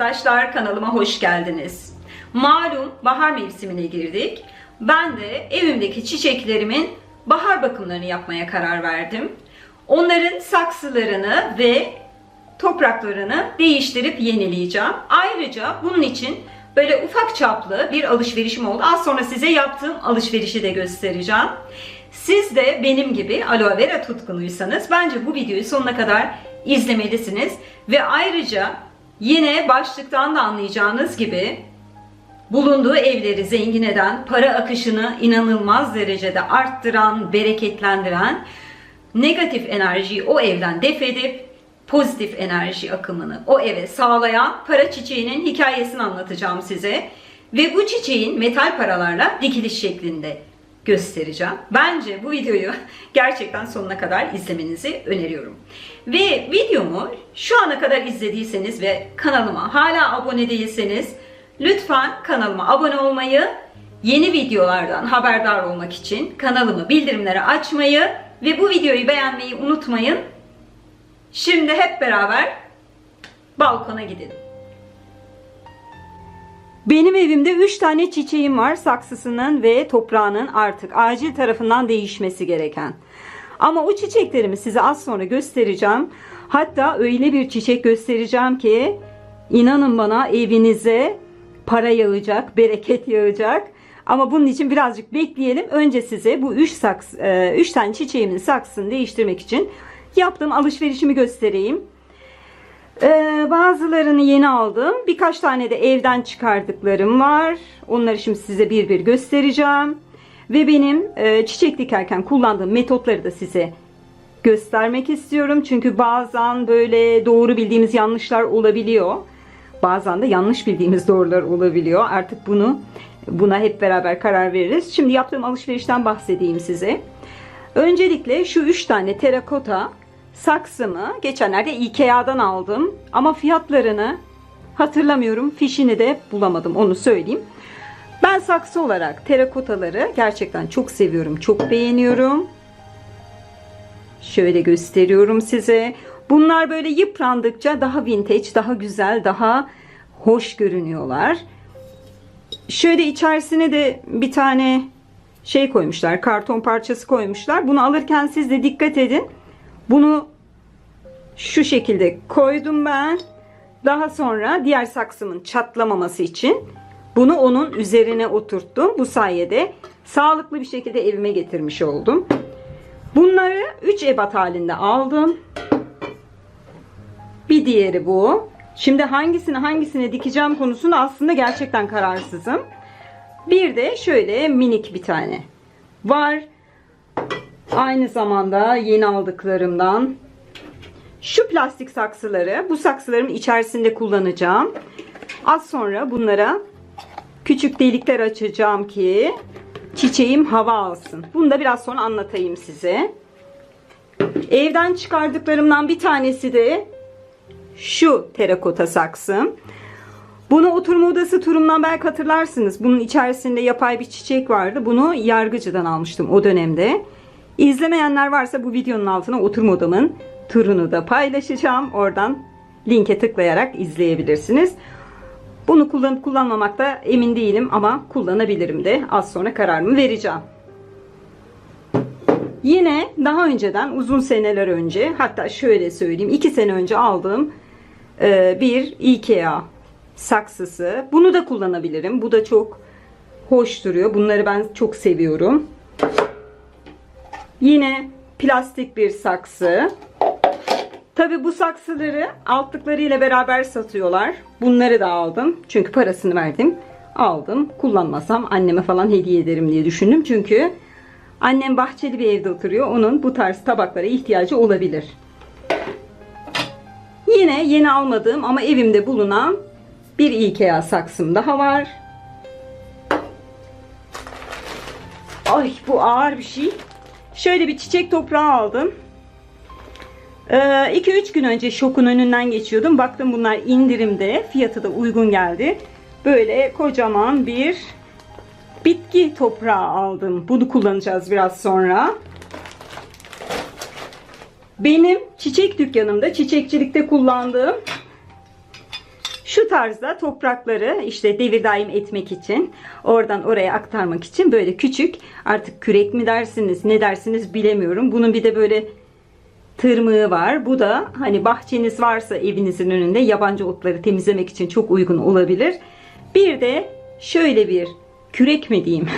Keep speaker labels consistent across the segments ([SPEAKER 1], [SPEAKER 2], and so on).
[SPEAKER 1] arkadaşlar, kanalıma hoş geldiniz. Malum bahar mevsimine girdik. Ben de evimdeki çiçeklerimin bahar bakımlarını yapmaya karar verdim. Onların saksılarını ve topraklarını değiştirip yenileyeceğim. Ayrıca bunun için böyle ufak çaplı bir alışverişim oldu. Az sonra size yaptığım alışverişi de göstereceğim. Siz de benim gibi aloe vera tutkunuysanız bence bu videoyu sonuna kadar izlemelisiniz. Ve ayrıca yine başlıktan da anlayacağınız gibi bulunduğu evleri zengin eden, para akışını inanılmaz derecede arttıran, bereketlendiren, negatif enerjiyi o evden def edip pozitif enerji akımını o eve sağlayan para çiçeğinin hikayesini anlatacağım size. Ve bu çiçeğin metal paralarla dikiliş şeklinde göstereceğim. Bence bu videoyu gerçekten sonuna kadar izlemenizi öneriyorum. Ve videomu şu ana kadar izlediyseniz ve kanalıma hala abone değilseniz lütfen kanalıma abone olmayı, yeni videolardan haberdar olmak için kanalımı bildirimleri açmayı ve bu videoyu beğenmeyi unutmayın. Şimdi hep beraber balkona gidelim. Benim evimde 3 tane çiçeğim var, saksısının ve toprağının artık acil tarafından değişmesi gereken. Ama o çiçeklerimi size az sonra göstereceğim. Hatta öyle bir çiçek göstereceğim ki inanın bana, evinize para yağacak, bereket yağacak. Ama bunun için birazcık bekleyelim. Önce size bu 3 tane çiçeğimin saksısını değiştirmek için yaptığım alışverişimi göstereyim. Bazılarını yeni aldım. Birkaç tane de evden çıkardıklarım var. Onları şimdi size bir bir göstereceğim. Ve benim çiçek dikerken kullandığım metotları da size göstermek istiyorum. Çünkü bazen böyle doğru bildiğimiz yanlışlar olabiliyor. Bazen de yanlış bildiğimiz doğrular olabiliyor. Artık buna hep beraber karar veririz. Şimdi yaptığım alışverişten bahsedeyim size. Öncelikle şu 3 tane terakota saksımı geçenlerde Ikea'dan aldım. Ama fiyatlarını hatırlamıyorum. Fişini de bulamadım, onu söyleyeyim. Ben saksı olarak terakotaları gerçekten çok seviyorum. Çok beğeniyorum. Şöyle gösteriyorum size. Bunlar böyle yıprandıkça daha vintage, daha güzel, daha hoş görünüyorlar. Şöyle içerisine de bir tane şey koymuşlar. Karton parçası koymuşlar. Bunu alırken siz de dikkat edin. Bunu şu şekilde koydum ben. Daha sonra diğer saksımın çatlamaması için bunu onun üzerine oturttum. Bu sayede sağlıklı bir şekilde evime getirmiş oldum. Bunları 3 ebat halinde aldım. Bir diğeri bu. Şimdi hangisine dikeceğim konusunda aslında gerçekten kararsızım. Bir de şöyle minik bir tane var. Aynı zamanda yeni aldıklarımdan şu plastik saksıları, bu saksılarımın içerisinde kullanacağım. Az sonra bunlara küçük delikler açacağım ki çiçeğim hava alsın. Bunu da biraz sonra anlatayım size. Evden çıkardıklarımdan bir tanesi de şu terakota saksım. Bunu oturma odası turumdan belki hatırlarsınız. Bunun içerisinde yapay bir çiçek vardı. Bunu Yargıcı'dan almıştım o dönemde. İzlemeyenler varsa bu videonun altına oturma odamın turunu da paylaşacağım. Oradan linke tıklayarak izleyebilirsiniz. Bunu kullanıp kullanmamakta emin değilim ama kullanabilirim de. Az sonra kararımı vereceğim. Yine daha önceden, uzun seneler önce, hatta şöyle söyleyeyim, 2 sene önce aldığım bir Ikea saksısı. Bunu da kullanabilirim. Bu da çok hoş duruyor. Bunları ben çok seviyorum. Yine plastik bir saksı. Tabi bu saksıları altlıklarıyla beraber satıyorlar. Bunları da aldım. Çünkü parasını verdim. Aldım. Kullanmasam anneme falan hediye ederim diye düşündüm. Çünkü annem bahçeli bir evde oturuyor. Onun bu tarz tabaklara ihtiyacı olabilir. Yine yeni almadığım ama evimde bulunan bir Ikea saksım daha var. Ay, bu ağır bir şey. Şöyle bir çiçek toprağı aldım. 2-3 gün önce Şok'un önünden geçiyordum. Baktım bunlar indirimde. Fiyatı da uygun geldi. Böyle kocaman bir bitki toprağı aldım. Bunu kullanacağız biraz sonra. Benim çiçek dükkanımda, çiçekçilikte kullandığım Şu tarzda toprakları işte devir daim etmek için, oradan oraya aktarmak için böyle küçük, artık kürek mi dersiniz ne dersiniz bilemiyorum. Bunun bir de böyle tırmığı var. Bu da hani bahçeniz varsa evinizin önünde yabancı otları temizlemek için çok uygun olabilir. Bir de şöyle bir kürek mi diyeyim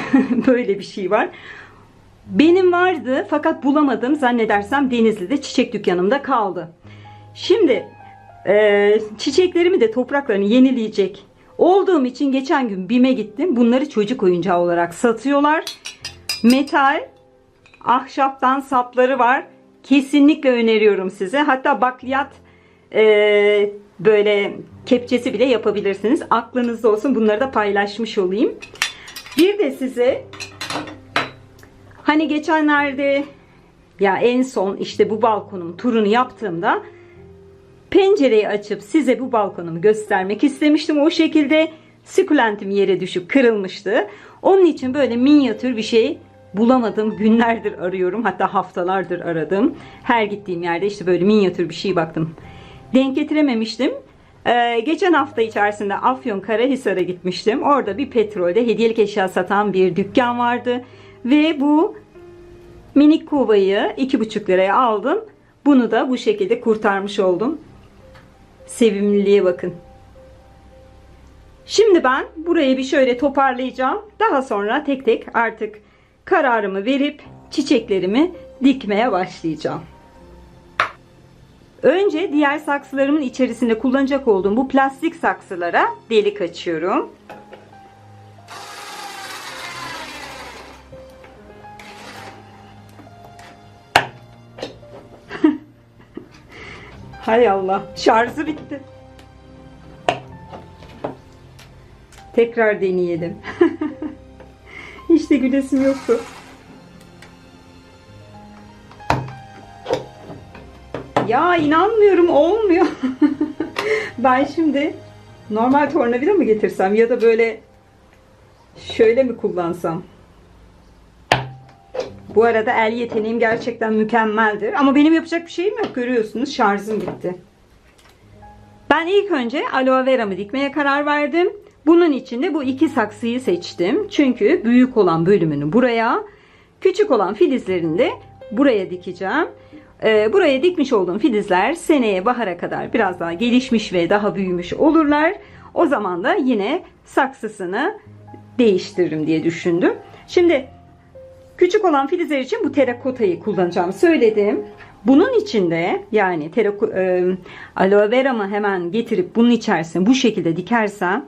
[SPEAKER 1] böyle bir şey var. Benim vardı fakat bulamadım, zannedersem Denizli'de çiçek dükkanımda kaldı. Şimdi çiçeklerimi de topraklarını yenileyecek olduğum için geçen gün BİM'e gittim. Bunları çocuk oyuncağı olarak satıyorlar. Metal, ahşaptan sapları var. Kesinlikle öneriyorum size. Hatta bakliyat böyle kepçesi bile yapabilirsiniz. Aklınızda olsun, bunları da paylaşmış olayım. Bir de size hani geçenlerde ya en son işte bu balkonum turunu yaptığımda pencereyi açıp size bu balkonumu göstermek istemiştim. O şekilde sukulentim yere düşüp kırılmıştı. Onun için böyle minyatür bir şey bulamadım. Günlerdir arıyorum. Hatta haftalardır aradım. Her gittiğim yerde işte böyle minyatür bir şey baktım. Denk getirememiştim. Geçen hafta içerisinde Afyonkarahisar'a gitmiştim. Orada bir petrolde hediyelik eşya satan bir dükkan vardı. Ve bu minik kovayı 2,5 liraya aldım. Bunu da bu şekilde kurtarmış oldum. Sevimliliğe bakın. Şimdi ben burayı bir şöyle toparlayacağım. Daha sonra tek tek artık kararımı verip çiçeklerimi dikmeye başlayacağım. Önce diğer saksılarımın içerisinde kullanacak olduğum bu plastik saksılara delik açıyorum. Hay Allah, şarjı bitti. Tekrar deneyelim. Hiç de gülesim yoktu. Ya inanmıyorum, olmuyor. Ben şimdi normal tornavida mı getirsem ya da böyle şöyle mi kullansam? Bu arada el yeteneğim gerçekten mükemmeldir. Ama benim yapacak bir şeyim yok. Görüyorsunuz, şarjım bitti. Ben ilk önce aloe vera'mı dikmeye karar verdim. Bunun için de bu iki saksıyı seçtim. Çünkü büyük olan bölümünü buraya, küçük olan filizlerini de buraya dikeceğim. Buraya dikmiş olduğum filizler seneye bahara kadar biraz daha gelişmiş ve daha büyümüş olurlar. O zaman da yine saksısını değiştiririm diye düşündüm. Şimdi küçük olan filizler için bu terakotayı kullanacağımı söyledim. Bunun içinde yani aloe vera'mı hemen getirip bunun içerisine bu şekilde dikersem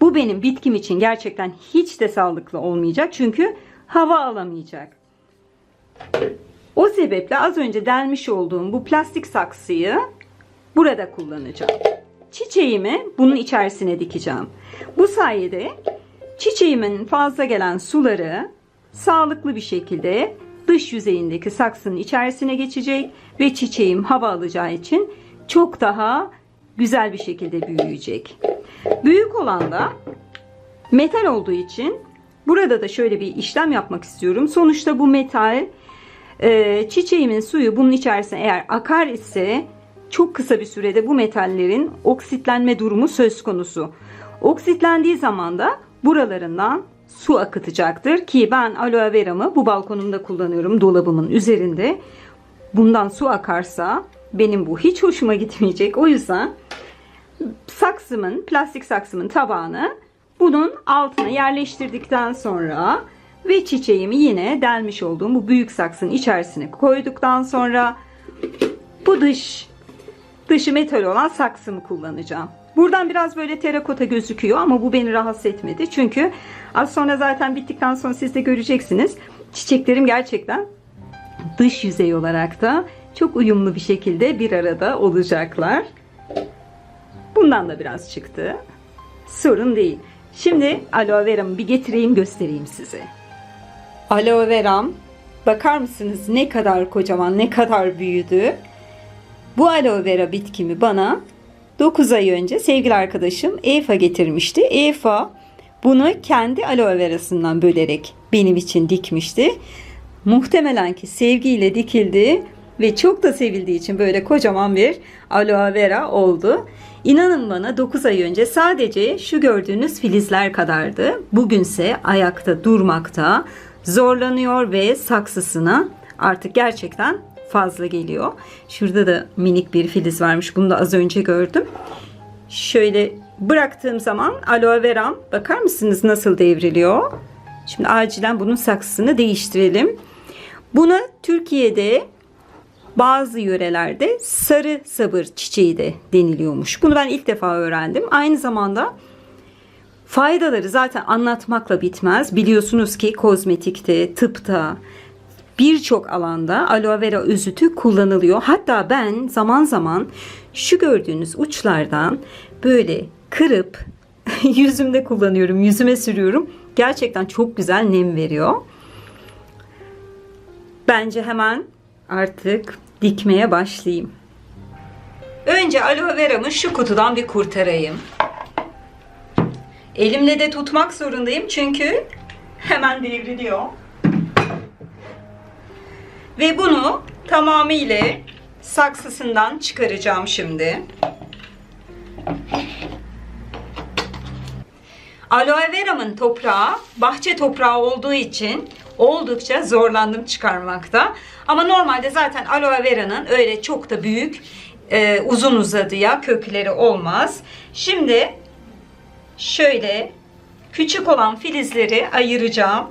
[SPEAKER 1] bu benim bitkim için gerçekten hiç de sağlıklı olmayacak. Çünkü hava alamayacak. O sebeple az önce delmiş olduğum bu plastik saksıyı burada kullanacağım. Çiçeğimi bunun içerisine dikeceğim. Bu sayede çiçeğimin fazla gelen suları sağlıklı bir şekilde dış yüzeyindeki saksının içerisine geçecek ve çiçeğim hava alacağı için çok daha güzel bir şekilde büyüyecek. Büyük olan da metal olduğu için burada da şöyle bir işlem yapmak istiyorum. Sonuçta bu metal, çiçeğimin suyu bunun içerisine eğer akar ise çok kısa bir sürede bu metallerin oksitlenme durumu söz konusu. Oksitlendiği zaman da buralarından su akıtacaktır ki ben aloe vera'mı bu balkonumda kullanıyorum, dolabımın üzerinde. Bundan su akarsa benim bu hiç hoşuma gitmeyecek. O yüzden saksımın, plastik saksımın tabağını bunun altına yerleştirdikten sonra ve çiçeğimi yine delmiş olduğum bu büyük saksının içerisine koyduktan sonra bu dışı metal olan saksımı kullanacağım. Buradan biraz böyle terakota gözüküyor ama bu beni rahatsız etmedi. Çünkü az sonra zaten bittikten sonra siz de göreceksiniz. Çiçeklerim gerçekten dış yüzey olarak da çok uyumlu bir şekilde bir arada olacaklar. Bundan da biraz çıktı. Sorun değil. Şimdi aloe vera'mı bir getireyim, göstereyim size. Aloe vera'm, bakar mısınız ne kadar kocaman, ne kadar büyüdü. Bu aloe vera bitkimi bana 9 ay önce sevgili arkadaşım Efa getirmişti. Efa bunu kendi aloe verasından bölerek benim için dikmişti. Muhtemelen ki sevgiyle dikildi ve çok da sevildiği için böyle kocaman bir aloe vera oldu. İnanın bana 9 ay önce sadece şu gördüğünüz filizler kadardı. Bugünse ayakta durmakta zorlanıyor ve saksısına artık gerçekten fazla geliyor. Şurada da minik bir filiz varmış. Bunu da az önce gördüm. Şöyle bıraktığım zaman aloe veram, bakar mısınız nasıl devriliyor? Şimdi acilen bunun saksısını değiştirelim. Buna Türkiye'de bazı yörelerde sarı sabır çiçeği de deniliyormuş. Bunu ben ilk defa öğrendim. Aynı zamanda faydaları zaten anlatmakla bitmez. Biliyorsunuz ki kozmetikte, tıpta, birçok alanda aloe vera özütü kullanılıyor. Hatta ben zaman zaman şu gördüğünüz uçlardan böyle kırıp yüzümde kullanıyorum, yüzüme sürüyorum. Gerçekten çok güzel nem veriyor. Bence hemen artık dikmeye başlayayım. Önce aloe veramı şu kutudan bir kurtarayım. Elimle de tutmak zorundayım çünkü hemen devriliyor. Ve bunu tamamıyla saksısından çıkaracağım şimdi. Aloe veramın toprağı bahçe toprağı olduğu için oldukça zorlandım çıkarmakta. Ama normalde zaten aloe veranın öyle çok da büyük, uzun uzadıya kökleri olmaz. Şimdi şöyle küçük olan filizleri ayıracağım.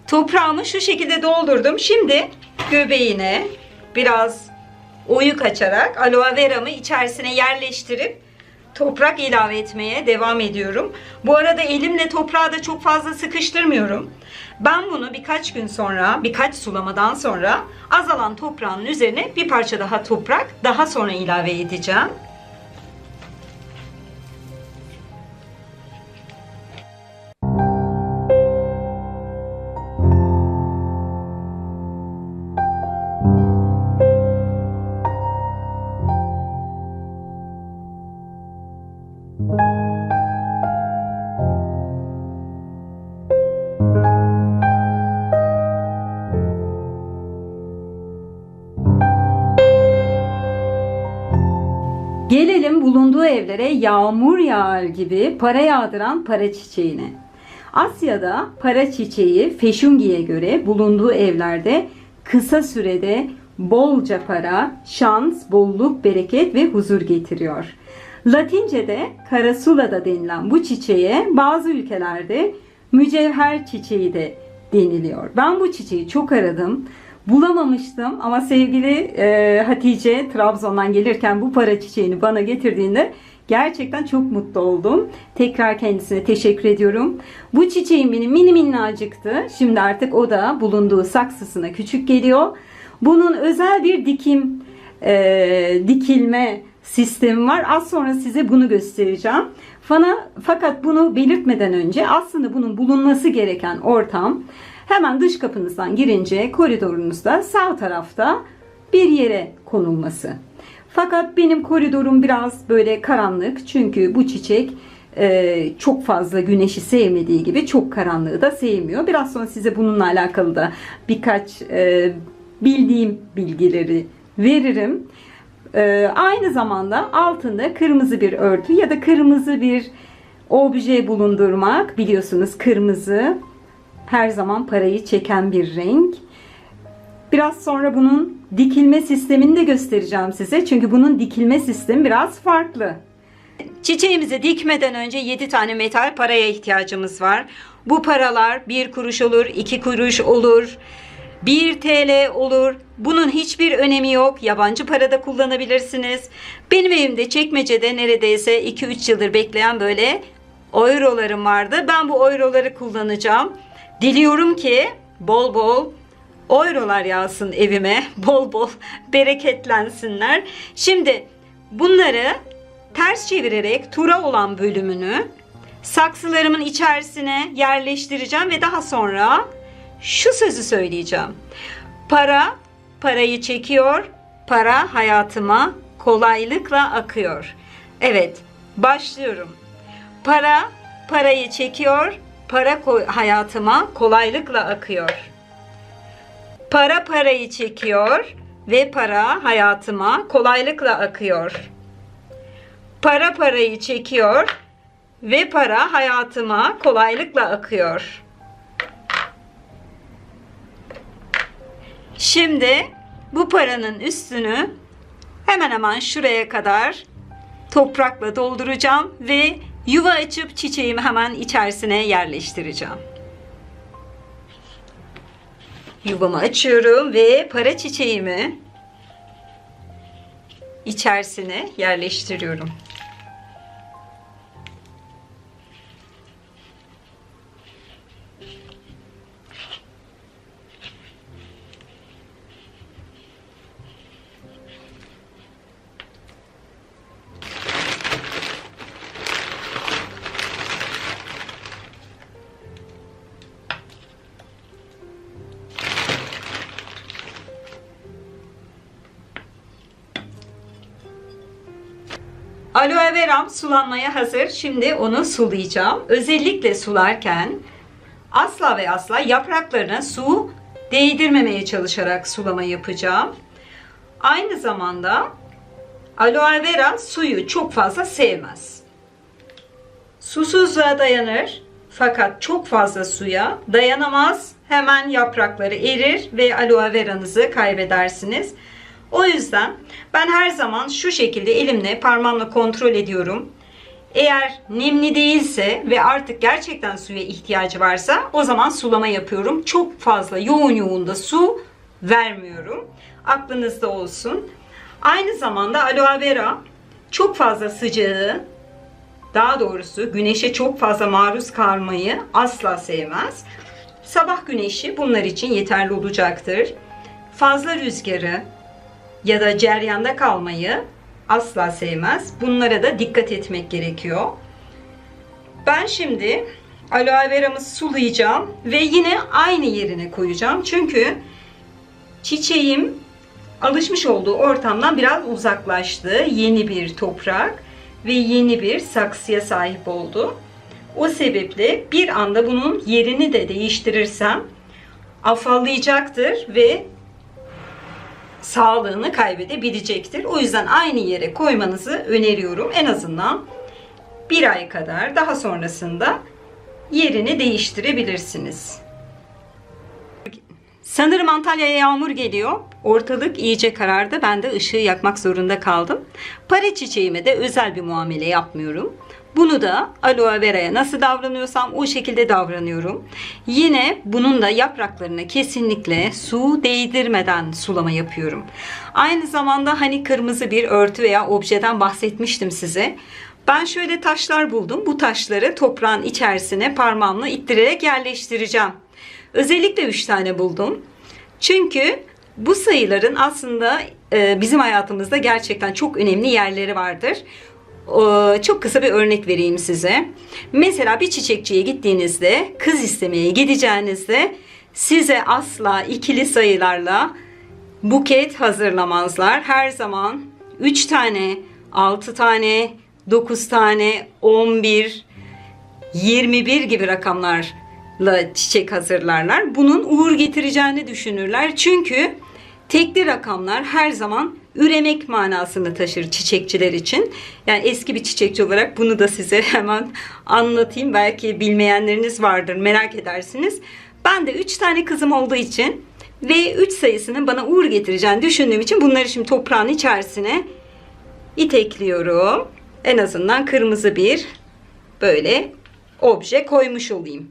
[SPEAKER 1] Toprağımı şu şekilde doldurdum. Şimdi göbeğine biraz oyuk açarak aloe veramı içerisine yerleştirip toprak ilave etmeye devam ediyorum. Bu arada elimle toprağı da çok fazla sıkıştırmıyorum. Ben bunu birkaç gün sonra, birkaç sulamadan sonra azalan toprağın üzerine bir parça daha toprak daha sonra ilave edeceğim. Gelelim bulunduğu evlere yağmur yağar gibi para yağdıran para çiçeğine. Asya'da para çiçeği Feşungi'ye göre bulunduğu evlerde kısa sürede bolca para, şans, bolluk, bereket ve huzur getiriyor. Latince'de karasula da denilen bu çiçeğe bazı ülkelerde mücevher çiçeği de deniliyor. Ben bu çiçeği çok aradım. Bulamamıştım ama sevgili Hatice Trabzon'dan gelirken bu para çiçeğini bana getirdiğinde gerçekten çok mutlu oldum. Tekrar kendisine teşekkür ediyorum. Bu çiçeğim benim mini minnacıktı. Şimdi artık o da bulunduğu saksısına küçük geliyor. Bunun özel bir dikilme sistemi var. Az sonra size bunu göstereceğim. Fakat bunu belirtmeden önce aslında bunun bulunması gereken ortam hemen dış kapınızdan girince koridorunuzda sağ tarafta bir yere konulması. Fakat benim koridorum biraz böyle karanlık. Çünkü bu çiçek çok fazla güneşi sevmediği gibi çok karanlığı da sevmiyor. Biraz sonra size bununla alakalı da birkaç bildiğim bilgileri veririm. Aynı zamanda altında kırmızı bir örtü ya da kırmızı bir obje bulundurmak. Biliyorsunuz kırmızı her zaman parayı çeken bir renk. Biraz sonra bunun dikilme sistemini de göstereceğim size. Çünkü bunun dikilme sistemi biraz farklı. Çiçeğimizi dikmeden önce 7 tane metal paraya ihtiyacımız var. Bu paralar 1 kuruş olur, 2 kuruş olur, 1 TL olur. Bunun hiçbir önemi yok. Yabancı para da kullanabilirsiniz. Benim evimde çekmecede neredeyse 2-3 yıldır bekleyen böyle eurolarım vardı. Ben bu euroları kullanacağım. Diliyorum ki bol bol eurolar yağsın evime. Bol bol bereketlensinler. Şimdi bunları ters çevirerek tura olan bölümünü saksılarımın içerisine yerleştireceğim ve daha sonra şu sözü söyleyeceğim. Para parayı çekiyor, para hayatıma kolaylıkla akıyor. Evet, başlıyorum. Para parayı çekiyor, para hayatıma kolaylıkla akıyor. Para parayı çekiyor ve para hayatıma kolaylıkla akıyor. Para parayı çekiyor ve para hayatıma kolaylıkla akıyor. Şimdi bu paranın üstünü hemen hemen şuraya kadar toprakla dolduracağım ve yuva açıp çiçeğimi hemen içerisine yerleştireceğim. Yuvamı açıyorum ve para çiçeğimi içerisine yerleştiriyorum. Aloe veram sulanmaya hazır. Şimdi onu sulayacağım. Özellikle sularken asla ve asla yapraklarına su değdirmemeye çalışarak sulama yapacağım. Aynı zamanda aloe vera suyu çok fazla sevmez. Susuzluğa dayanır fakat çok fazla suya dayanamaz. Hemen yaprakları erir ve aloe veranızı kaybedersiniz. O yüzden ben her zaman şu şekilde elimle parmağımla kontrol ediyorum. Eğer nemli değilse ve artık gerçekten suya ihtiyacı varsa o zaman sulama yapıyorum. Çok fazla yoğun da su vermiyorum. Aklınızda olsun. Aynı zamanda aloe vera çok fazla sıcağı, daha doğrusu güneşe çok fazla maruz kalmayı asla sevmez. Sabah güneşi bunlar için yeterli olacaktır. Fazla rüzgarı ya da ceryanda kalmayı asla sevmez. Bunlara da dikkat etmek gerekiyor. Ben şimdi aloe veramı sulayacağım ve yine aynı yerine koyacağım. Çünkü çiçeğim alışmış olduğu ortamdan biraz uzaklaştı. Yeni bir toprak ve yeni bir saksıya sahip oldu. O sebeple bir anda bunun yerini de değiştirirsem afallayacaktır ve sağlığını kaybedebilecektir. O yüzden aynı yere koymanızı öneriyorum. En azından bir ay kadar, daha sonrasında yerini değiştirebilirsiniz. Sanırım Antalya'ya yağmur geliyor. Ortalık iyice karardı. Ben de ışığı yakmak zorunda kaldım. Para çiçeğime de özel bir muamele yapmıyorum. Bunu da aloe vera'ya nasıl davranıyorsam o şekilde davranıyorum. Yine bunun da yapraklarına kesinlikle su değdirmeden sulama yapıyorum. Aynı zamanda hani kırmızı bir örtü veya objeden bahsetmiştim size. Ben şöyle taşlar buldum. Bu taşları toprağın içerisine parmağımla ittirerek yerleştireceğim. Özellikle 3 tane buldum. Çünkü bu sayıların aslında bizim hayatımızda gerçekten çok önemli yerleri vardır. Çok kısa bir örnek vereyim size. Mesela bir çiçekçiye gittiğinizde, kız istemeye gideceğinizde size asla ikili sayılarla buket hazırlamazlar. Her zaman 3 tane, 6 tane, 9 tane, 11, 21 gibi rakamlarla çiçek hazırlarlar. Bunun uğur getireceğini düşünürler. Çünkü tekli rakamlar her zaman üremek manasını taşır çiçekçiler için. Yani eski bir çiçekçi olarak bunu da size hemen anlatayım. Belki bilmeyenleriniz vardır, merak edersiniz. Ben de 3 tane kızım olduğu için ve 3 sayısının bana uğur getireceğini düşündüğüm için bunları şimdi toprağın içerisine itekliyorum. En azından kırmızı bir böyle obje koymuş olayım.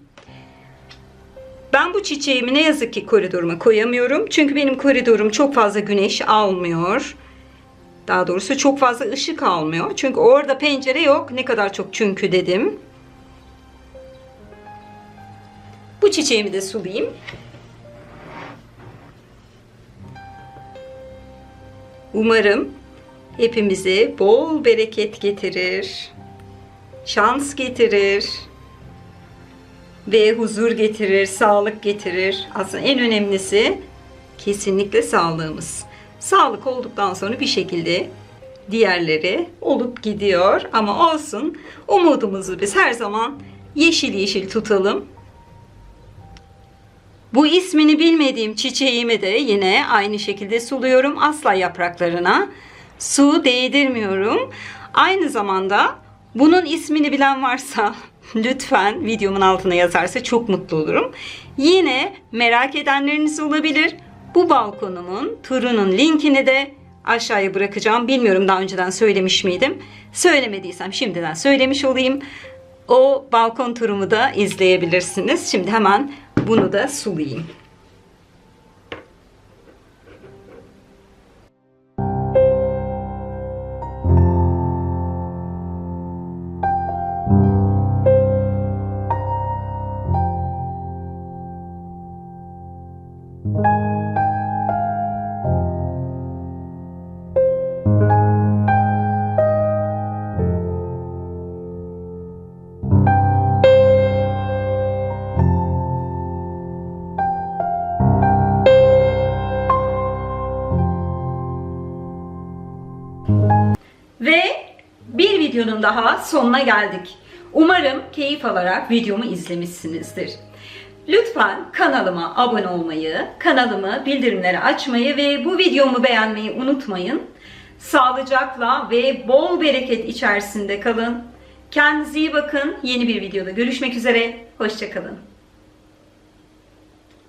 [SPEAKER 1] Ben bu çiçeğimi ne yazık ki koridoruma koyamıyorum. Çünkü benim koridorum çok fazla güneş almıyor. Daha doğrusu çok fazla ışık almıyor. Çünkü orada pencere yok. Ne kadar çok çünkü dedim. Bu çiçeğimi de sulayayım. Umarım hepimize bol bereket getirir. Şans getirir. Ve huzur getirir, sağlık getirir. Aslında en önemlisi kesinlikle sağlığımız. Sağlık olduktan sonra bir şekilde diğerleri olup gidiyor. Ama olsun, umudumuzu biz her zaman yeşil yeşil tutalım. Bu ismini bilmediğim çiçeğimi de yine aynı şekilde suluyorum. Asla yapraklarına su değdirmiyorum. Aynı zamanda bunun ismini bilen varsa lütfen videomun altına yazarsa çok mutlu olurum. Yine merak edenleriniz olabilir. Bu balkonumun turunun linkini de aşağıya bırakacağım. Bilmiyorum daha önceden söylemiş miydim? Söylemediysem şimdiden söylemiş olayım. O balkon turumu da izleyebilirsiniz. Şimdi hemen bunu da sulayayım. Ve bir videonun daha sonuna geldik. Umarım keyif alarak videomu izlemişsinizdir. Lütfen kanalıma abone olmayı, kanalımı bildirimleri açmayı ve bu videomu beğenmeyi unutmayın. Sağlıcakla ve bol bereket içerisinde kalın. Kendinize iyi bakın. Yeni bir videoda görüşmek üzere. Hoşça kalın.